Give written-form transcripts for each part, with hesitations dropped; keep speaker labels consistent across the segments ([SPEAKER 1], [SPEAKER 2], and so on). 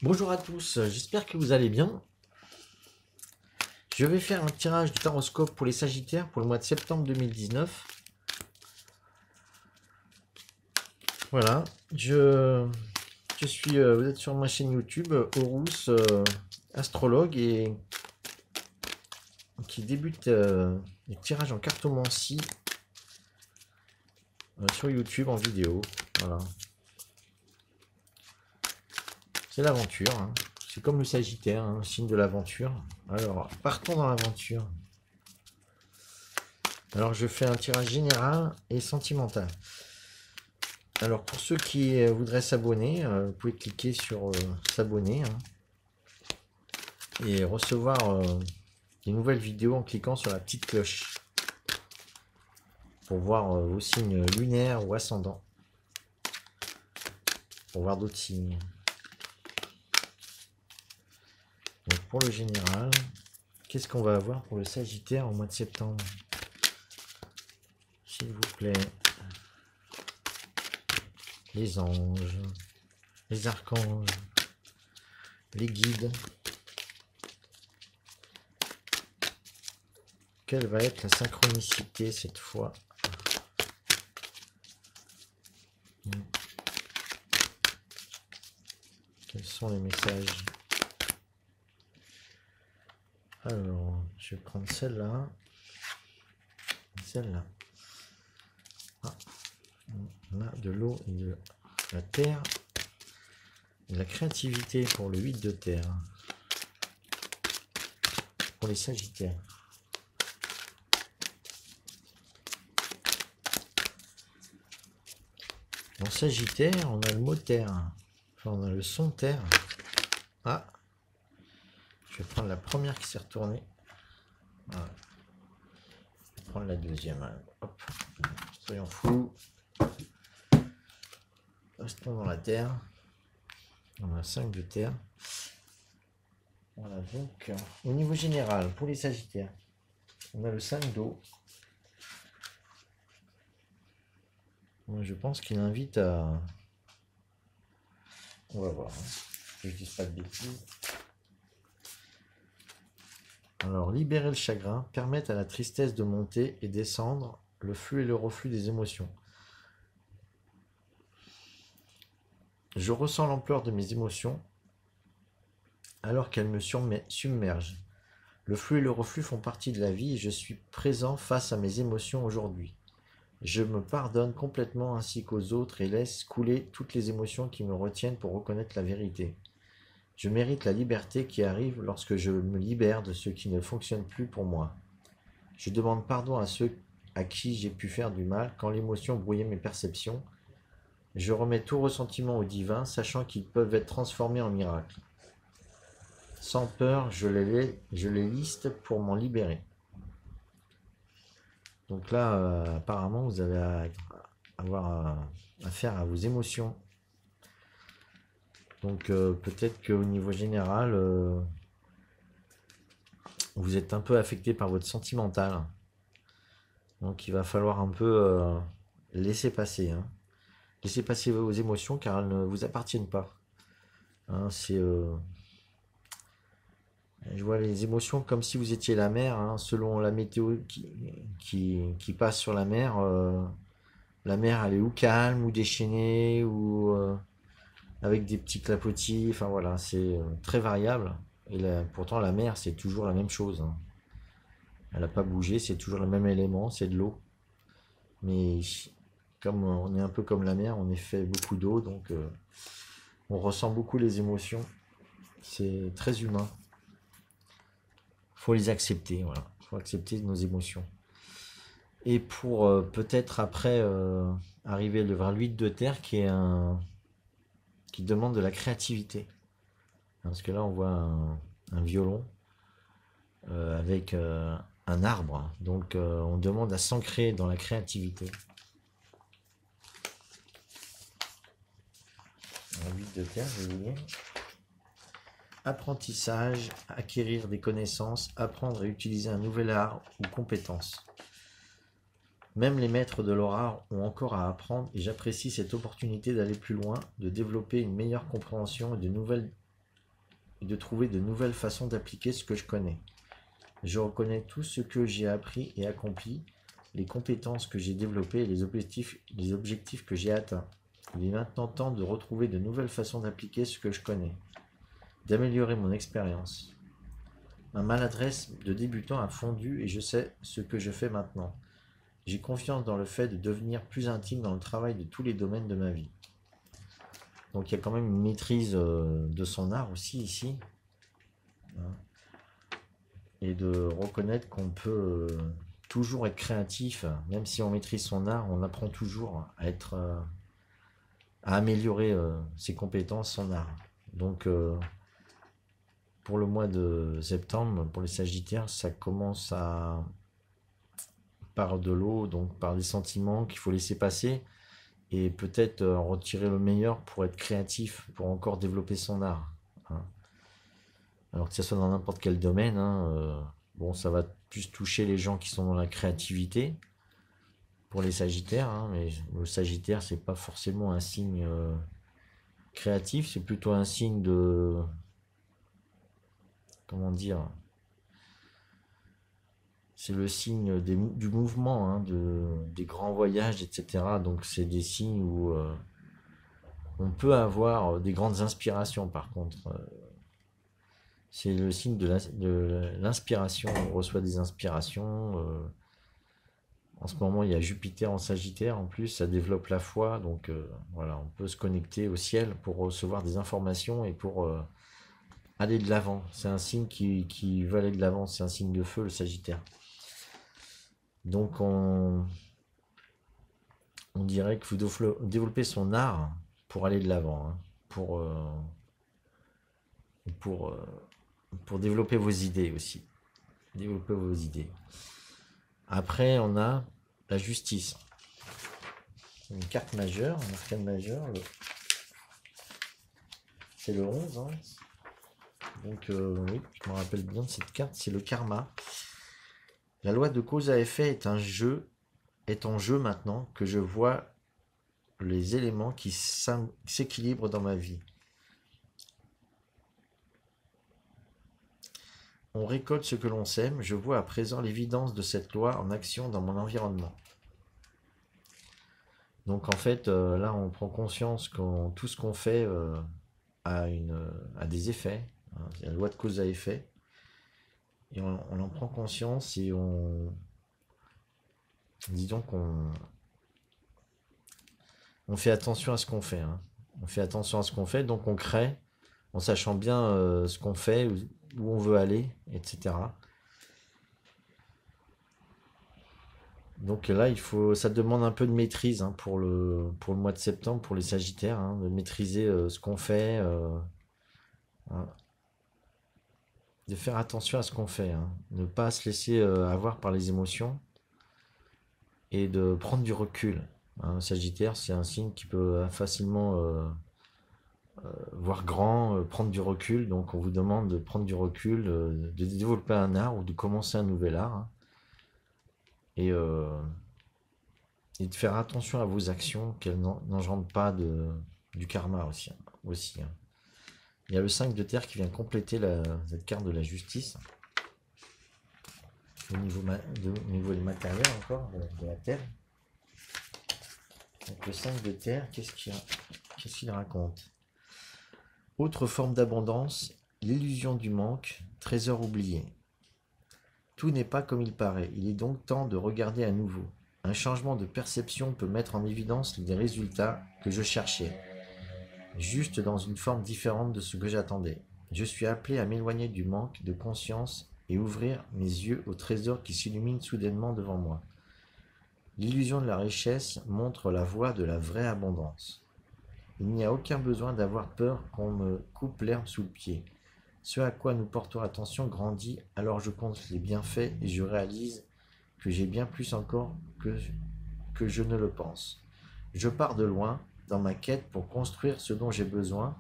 [SPEAKER 1] Bonjour à tous, j'espère que vous allez bien. Je vais faire un tirage du taroscope pour les Sagittaires pour le mois de septembre 2019. Voilà, je suis, vous êtes sur ma chaîne YouTube, Horus, astrologue, et qui débute les tirages en cartomancie sur YouTube en vidéo. Voilà, c'est l'aventure, hein. C'est comme le Sagittaire, hein, signe de l'aventure. Alors, partons dans l'aventure. Alors, je fais un tirage général et sentimental. Alors, pour ceux qui voudraient s'abonner, vous pouvez cliquer sur s'abonner, hein, et recevoir des nouvelles vidéos en cliquant sur la petite cloche pour voir vos signes lunaires ou ascendants, pour voir d'autres signes. Donc, pour le général, qu'est-ce qu'on va avoir pour le Sagittaire au mois de septembre? S'il vous plaît. Les anges, les archanges, les guides. Quelle va être la synchronicité cette fois? Quels sont les messages? Alors, je vais prendre celle-là. Celle-là. Ah, on a de l'eau et de la terre. Et la créativité pour le 8 de terre. Pour les Sagittaires. En Sagittaire, on a le mot terre. Enfin, on a le son terre. Ah, je vais prendre la première qui s'est retournée. Voilà. Je vais prendre la deuxième. Hop. Soyons fous. Restons dans la terre. On a 5 de terre. Voilà, donc, au niveau général, pour les Sagittaires, on a le 5 d'eau. Moi, je pense qu'il invite à... On va voir, hein, que je dise pas de bêtises. Alors, libérer le chagrin, permettre à la tristesse de monter et descendre, le flux et le reflux des émotions. Je ressens l'ampleur de mes émotions alors qu'elles me submergent. Le flux et le reflux font partie de la vie et je suis présent face à mes émotions aujourd'hui. Je me pardonne complètement ainsi qu'aux autres et laisse couler toutes les émotions qui me retiennent pour reconnaître la vérité. Je mérite la liberté qui arrive lorsque je me libère de ce qui ne fonctionne plus pour moi. Je demande pardon à ceux à qui j'ai pu faire du mal quand l'émotion brouillait mes perceptions. Je remets tout ressentiment au divin, sachant qu'ils peuvent être transformés en miracles. Sans peur, je les liste pour m'en libérer. Donc là, apparemment, vous allez avoir affaire à vos émotions. Donc peut-être qu'au niveau général, vous êtes un peu affecté par votre sentimental. Donc il va falloir un peu laisser passer. Hein. Laissez passer vos émotions car elles ne vous appartiennent pas. Hein, je vois les émotions comme si vous étiez la mer, hein, selon la météo qui passe sur la mer elle est ou calme ou déchaînée ou avec des petits clapotis, enfin voilà, c'est très variable. Et pourtant la mer c'est toujours la même chose. Hein. Elle n'a pas bougé, c'est toujours le même élément, c'est de l'eau. Mais comme on est un peu comme la mer, on est fait beaucoup d'eau, donc on ressent beaucoup les émotions. C'est très humain. Faut les accepter, voilà. Faut accepter nos émotions. Et pour peut-être après arriver vers l'huile de terre qui demande de la créativité. Parce que là on voit un violon avec un arbre. Donc on demande à s'ancrer dans la créativité. L'huile de terre, je vais lire. Apprentissage, acquérir des connaissances, apprendre à utiliser un nouvel art ou compétence. Même les maîtres de leur art ont encore à apprendre et j'apprécie cette opportunité d'aller plus loin, de développer une meilleure compréhension et de nouvelles et de trouver de nouvelles façons d'appliquer ce que je connais. Je reconnais tout ce que j'ai appris et accompli, les compétences que j'ai développées et les objectifs que j'ai atteints. Il est maintenant temps de retrouver de nouvelles façons d'appliquer ce que je connais, d'améliorer mon expérience. Ma maladresse de débutant a fondu et je sais ce que je fais maintenant. J'ai confiance dans le fait de devenir plus intime dans le travail de tous les domaines de ma vie. Donc il y a quand même une maîtrise de son art aussi ici. Hein, et de reconnaître qu'on peut toujours être créatif, même si on maîtrise son art, on apprend toujours à être, à améliorer ses compétences, son art. Donc pour le mois de septembre, pour les Sagittaires, ça commence par de l'eau, donc par des sentiments qu'il faut laisser passer et peut-être en retirer le meilleur pour être créatif, pour encore développer son art. Hein. Alors que ce soit dans n'importe quel domaine, hein, bon, ça va plus toucher les gens qui sont dans la créativité pour les Sagittaires, hein, mais le Sagittaire, c'est pas forcément un signe créatif, c'est plutôt un signe de, comment dire, c'est le signe du mouvement, hein, des grands voyages, etc. Donc c'est des signes où on peut avoir des grandes inspirations par contre. C'est le signe de l'inspiration, on reçoit des inspirations. En ce moment, il y a Jupiter en Sagittaire, en plus, ça développe la foi, donc voilà, on peut se connecter au ciel pour recevoir des informations et pour aller de l'avant. C'est un signe qui veut aller de l'avant, c'est un signe de feu, le Sagittaire. Donc on dirait qu'il faut développer son art pour aller de l'avant, hein, pour développer vos idées aussi. Développer vos idées. Après, on a la justice. Une carte majeure, un arcane majeur. C'est le 11. Hein. Donc, oui, je me rappelle bien de cette carte, c'est le karma. La loi de cause à effet est en jeu maintenant que je vois les éléments qui s'équilibrent dans ma vie. On récolte ce que l'on sème. Je vois à présent l'évidence de cette loi en action dans mon environnement. Donc en fait, là, on prend conscience que tout ce qu'on fait a des effets. Hein, c'est la loi de cause à effet. Et on en prend conscience et disons qu'on fait attention à ce qu'on fait. Hein. On fait attention à ce qu'on fait, donc on crée en sachant bien ce qu'on fait, où on veut aller, etc. Donc là, ça demande un peu de maîtrise hein, pour le mois de septembre, pour les Sagittaires, hein, de maîtriser ce qu'on fait, hein, de faire attention à ce qu'on fait, hein, ne pas se laisser avoir par les émotions et de prendre du recul. Hein. Sagittaire, c'est un signe qui peut facilement voir grand, prendre du recul. Donc on vous demande de prendre du recul, de développer un art ou de commencer un nouvel art. Hein. Et de faire attention à vos actions, qu'elles n'engendrent pas du karma aussi. Hein. Il y a le 5 de terre qui vient compléter cette carte de la justice. Au niveau des matériels encore, de la terre. Donc le 5 de terre, qu'est-ce qu'il raconte? Autre forme d'abondance, l'illusion du manque, trésor oublié. Tout n'est pas comme il paraît, il est donc temps de regarder à nouveau. Un changement de perception peut mettre en évidence des résultats que je cherchais, juste dans une forme différente de ce que j'attendais. Je suis appelé à m'éloigner du manque de conscience et ouvrir mes yeux au trésor qui s'illumine soudainement devant moi. L'illusion de la richesse montre la voie de la vraie abondance. Il n'y a aucun besoin d'avoir peur qu'on me coupe l'herbe sous le pied. Ce à quoi nous portons attention grandit, alors je compte les bienfaits et je réalise que j'ai bien plus encore que je ne le pense. Je pars de loin dans ma quête pour construire ce dont j'ai besoin,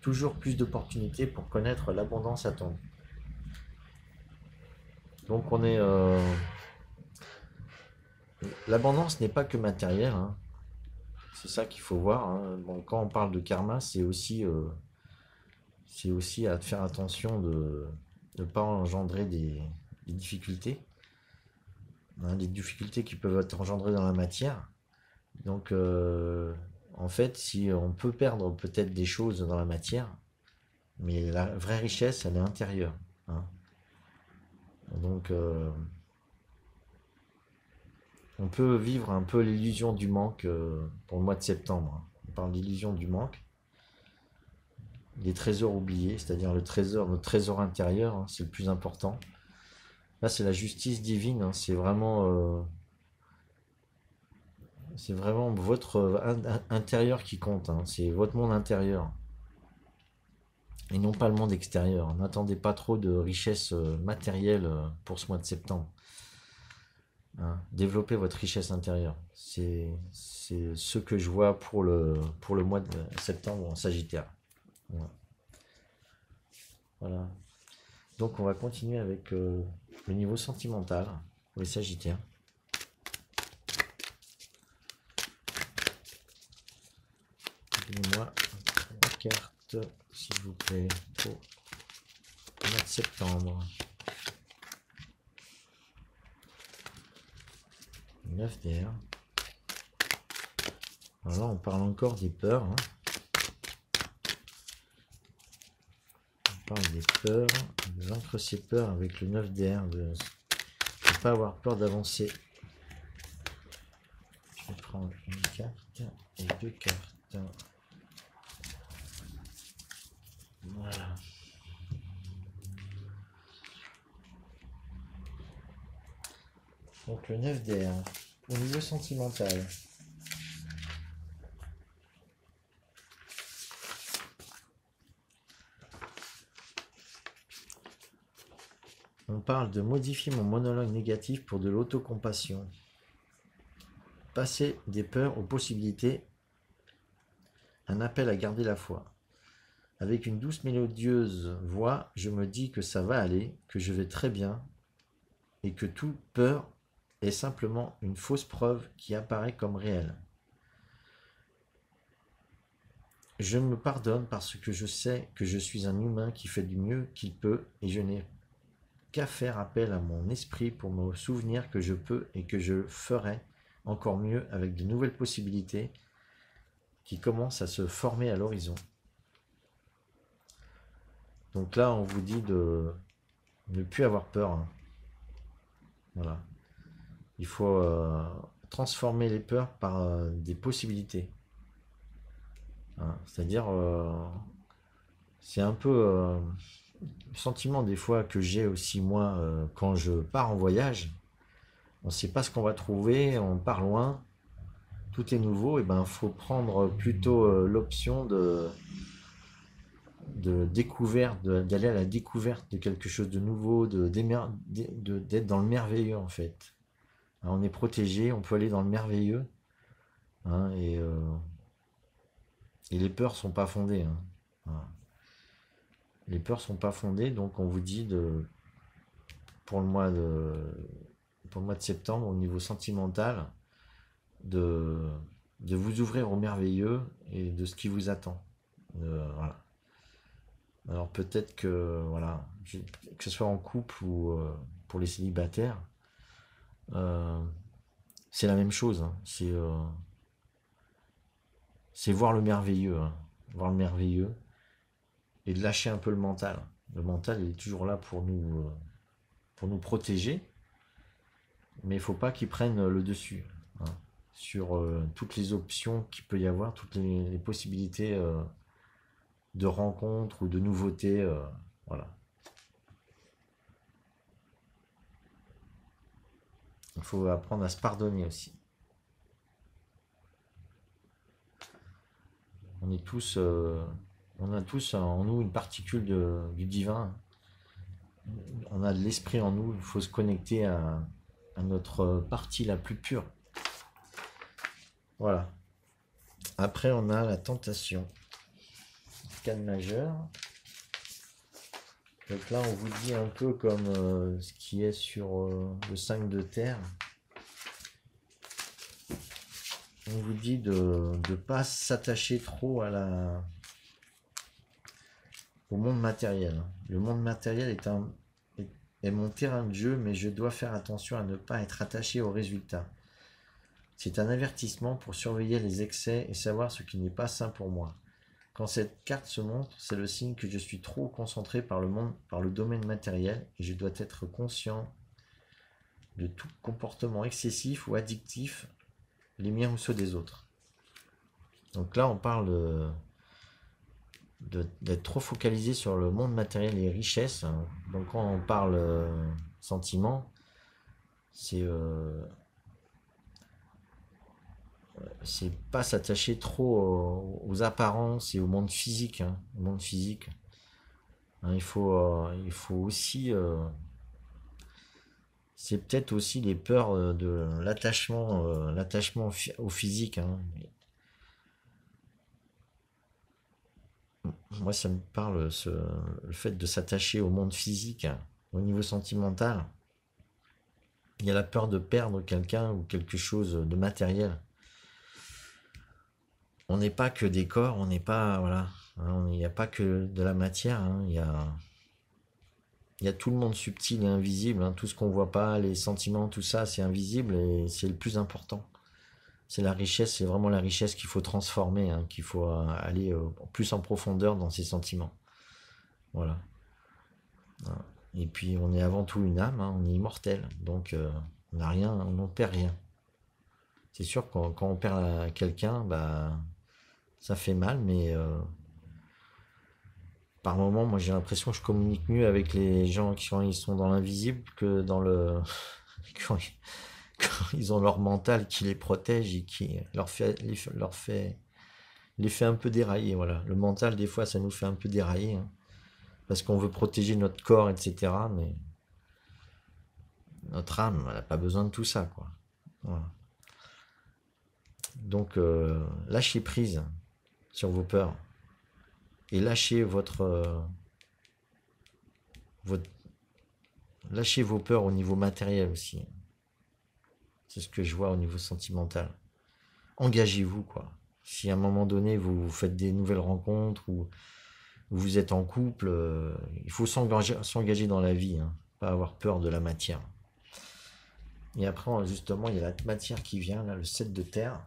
[SPEAKER 1] toujours plus d'opportunités pour connaître l'abondance attendue. Donc on est... L'abondance n'est pas que matérielle, hein. C'est ça qu'il faut voir. Hein. Bon, quand on parle de karma, c'est aussi c'est aussi à faire attention de ne pas engendrer des difficultés, hein, des difficultés qui peuvent être engendrées dans la matière. Donc, en fait, si on peut perdre peut-être des choses dans la matière, mais la vraie richesse, elle est intérieure, hein. Donc, on peut vivre un peu l'illusion du manque pour le mois de septembre, hein. On parle d'illusion du manque, des trésors oubliés, c'est-à-dire le trésor, notre trésor intérieur, hein, c'est le plus important. Là, c'est la justice divine, hein, c'est vraiment votre intérieur qui compte, hein, c'est votre monde intérieur et non pas le monde extérieur. N'attendez pas trop de richesses matérielles pour ce mois de septembre, hein. Développez votre richesse intérieure. C'est ce que je vois pour le mois de septembre en Sagittaire. Voilà. Voilà. Donc on va continuer avec le niveau sentimental pour les Sagittaires. Donnez-moi la carte, s'il vous plaît, pour le mois de septembre. 9 d'air. Alors là, on parle encore des peurs, hein. On parle des peurs, de vaincre ses peurs avec le 9 d'air, de ne pas avoir peur d'avancer. Je vais prendre une carte et 2 cartes. Voilà. Donc le 9 d'air, au niveau sentimental. On parle de modifier mon monologue négatif pour de l'autocompassion. Passer des peurs aux possibilités. Un appel à garder la foi. Avec une douce mélodieuse voix, je me dis que ça va aller, que je vais très bien, et que toute peur est simplement une fausse preuve qui apparaît comme réelle. Je me pardonne parce que je sais que je suis un humain qui fait du mieux qu'il peut, et je n'ai qu'à faire appel à mon esprit pour me souvenir que je peux et que je ferai encore mieux avec de nouvelles possibilités qui commencent à se former à l'horizon. Donc là, on vous dit de ne plus avoir peur, hein. Voilà. Il faut transformer les peurs par des possibilités, hein. C'est-à-dire, c'est un peu le sentiment des fois que j'ai aussi moi quand je pars en voyage. On ne sait pas ce qu'on va trouver, on part loin, tout est nouveau, et ben il faut prendre plutôt l'option de découverte, d'aller à la découverte de quelque chose de nouveau, d'être dans le merveilleux en fait. Alors, on est protégé, on peut aller dans le merveilleux, hein, et les peurs sont pas fondées, hein. Voilà. Les peurs sont pas fondées, donc on vous dit pour le mois de, pour le mois de septembre, au niveau sentimental, de, de vous ouvrir au merveilleux et de ce qui vous attend. Voilà. Alors peut-être que, voilà, que ce soit en couple ou pour les célibataires, euh, c'est la même chose, hein. C'est voir le merveilleux, hein. Voir le merveilleux et de lâcher un peu le mental. Le mental, il est toujours là pour nous protéger, mais il ne faut pas qu'il prenne le dessus, hein, sur toutes les options qu'il peut y avoir, toutes les possibilités de rencontres ou de nouveautés. Voilà. Il faut apprendre à se pardonner aussi. On a tous en nous une particule du divin. On a de l'esprit en nous. Il faut se connecter à notre partie la plus pure. Voilà. Après, on a la tentation. Arcane majeur. Donc là, on vous dit un peu comme ce qui est sur le 5 de terre. On vous dit de ne pas s'attacher trop au monde matériel. Le monde matériel est mon terrain de jeu, mais je dois faire attention à ne pas être attaché aux résultats. C'est un avertissement pour surveiller les excès et savoir ce qui n'est pas sain pour moi. Quand cette carte se montre, c'est le signe que je suis trop concentré par le domaine matériel et je dois être conscient de tout comportement excessif ou addictif, les miens ou ceux des autres. Donc là, on parle d'être trop focalisé sur le monde matériel et richesse. Donc quand on parle sentiment, c'est pas s'attacher trop aux apparences et au monde physique. Au monde physique. Il faut aussi... c'est peut-être aussi les peurs de l'attachement au physique. Moi, ça me parle, le fait de s'attacher au monde physique, au niveau sentimental. Il y a la peur de perdre quelqu'un ou quelque chose de matériel. On n'est pas que des corps, on n'est pas, voilà, il n'y a pas que de la matière, il y a tout le monde subtil et invisible, tout ce qu'on voit pas, les sentiments, tout ça, c'est invisible et c'est le plus important. C'est la richesse, c'est vraiment la richesse qu'il faut transformer, qu'il faut aller plus en profondeur dans ses sentiments. Voilà. Et puis on est avant tout une âme, on est immortel, donc on n'a rien, on n'en perd rien. C'est sûr que quand on perd quelqu'un, ça fait mal, mais par moments, moi j'ai l'impression que je communique mieux avec les gens quand ils sont dans l'invisible que dans le quand ils ont leur mental qui les protège et qui les fait un peu dérailler. Voilà, le mental des fois ça nous fait un peu dérailler parce qu'on veut protéger notre corps, etc. Mais notre âme, elle n'a pas besoin de tout ça, quoi. Voilà. Donc lâchez prise sur vos peurs et lâchez lâchez vos peurs au niveau matériel aussi. C'est ce que je vois au niveau sentimental. Engagez-vous, quoi. Si à un moment donné vous faites des nouvelles rencontres ou vous êtes en couple, il faut s'engager dans la vie, pas avoir peur de la matière. Et après, justement, il y a la matière qui vient, là, le 7 de terre.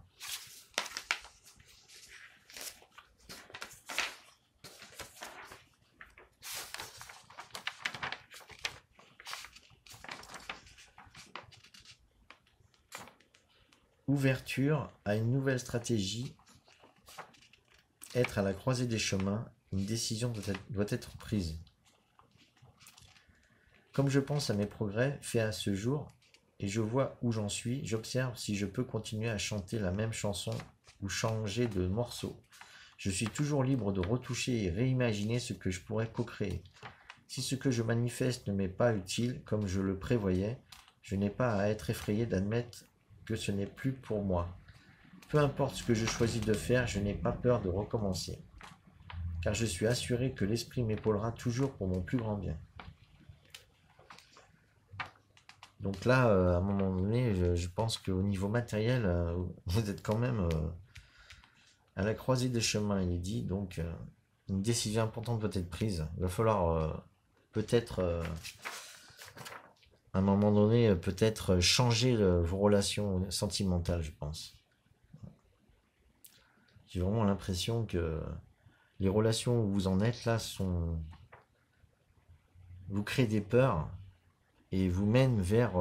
[SPEAKER 1] Ouverture à une nouvelle stratégie, être à la croisée des chemins, une décision doit être prise. Comme je pense à mes progrès faits à ce jour, et je vois où j'en suis, j'observe si je peux continuer à chanter la même chanson ou changer de morceau. Je suis toujours libre de retoucher et réimaginer ce que je pourrais co-créer. Si ce que je manifeste ne m'est pas utile comme je le prévoyais, je n'ai pas à être effrayé d'admettre que ce n'est plus pour moi. Peu importe ce que je choisis de faire, je n'ai pas peur de recommencer, car je suis assuré que l'esprit m'épaulera toujours pour mon plus grand bien. Donc là, à un moment donné, je pense qu'au niveau matériel, vous êtes quand même à la croisée des chemins, il est dit. Donc, une décision importante doit être prise. Il va falloir peut-être, à un moment donné, peut-être changer vos relations sentimentales, je pense. J'ai vraiment l'impression que les relations où vous en êtes là vous créez des peurs et vous mènent vers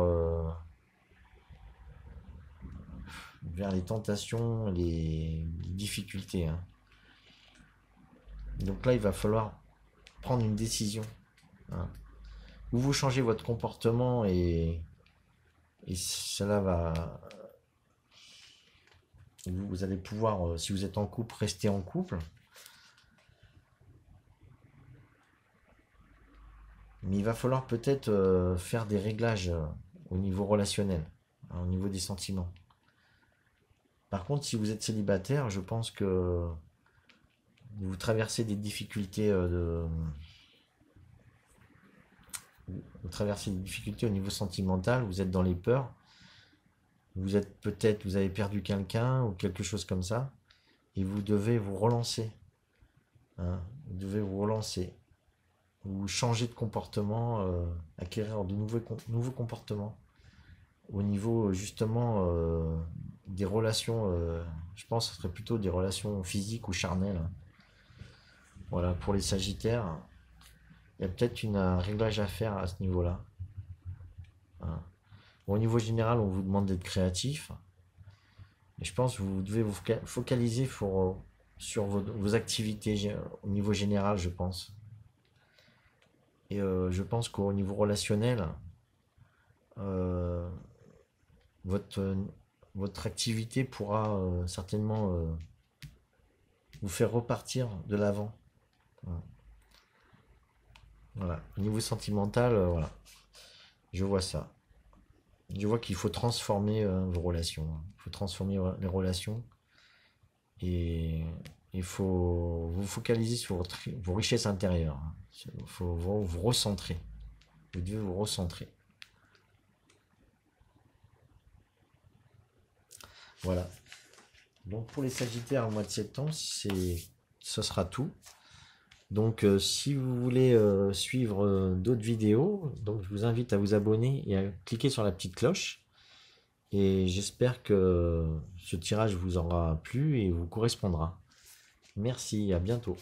[SPEAKER 1] les tentations, les difficultés. Donc là, il va falloir prendre une décision. Ou vous changez votre comportement et cela va... Vous allez pouvoir, si vous êtes en couple, rester en couple. Mais il va falloir peut-être faire des réglages au niveau relationnel, au niveau des sentiments. Par contre, si vous êtes célibataire, je pense que vous traversez des difficultés vous traversez des difficultés au niveau sentimental, vous êtes dans les peurs, vous avez perdu quelqu'un ou quelque chose comme ça, et vous devez vous relancer. Vous devez vous relancer. ou changer de comportement, acquérir de nouveaux comportements au niveau justement des relations, je pense que ce serait plutôt des relations physiques ou charnelles. Voilà, pour les Sagittaires, il y a peut-être un réglage à faire à ce niveau-là. Hein. Bon, au niveau général, on vous demande d'être créatif. Et je pense que vous devez vous focaliser sur vos activités au niveau général, je pense. Et je pense qu'au niveau relationnel, euh, votre, votre activité pourra certainement vous faire repartir de l'avant. Voilà. Au niveau sentimental, voilà. Je vois ça. Je vois qu'il faut transformer vos relations. Il faut transformer les relations. Et il faut vous focaliser sur vos richesses intérieures. Il faut vous recentrer. Vous devez vous recentrer. Voilà. Donc pour les Sagittaires au mois de septembre, ce sera tout. Donc si vous voulez suivre d'autres vidéos, donc je vous invite à vous abonner et à cliquer sur la petite cloche. Et j'espère que ce tirage vous aura plu et vous correspondra. Merci, à bientôt.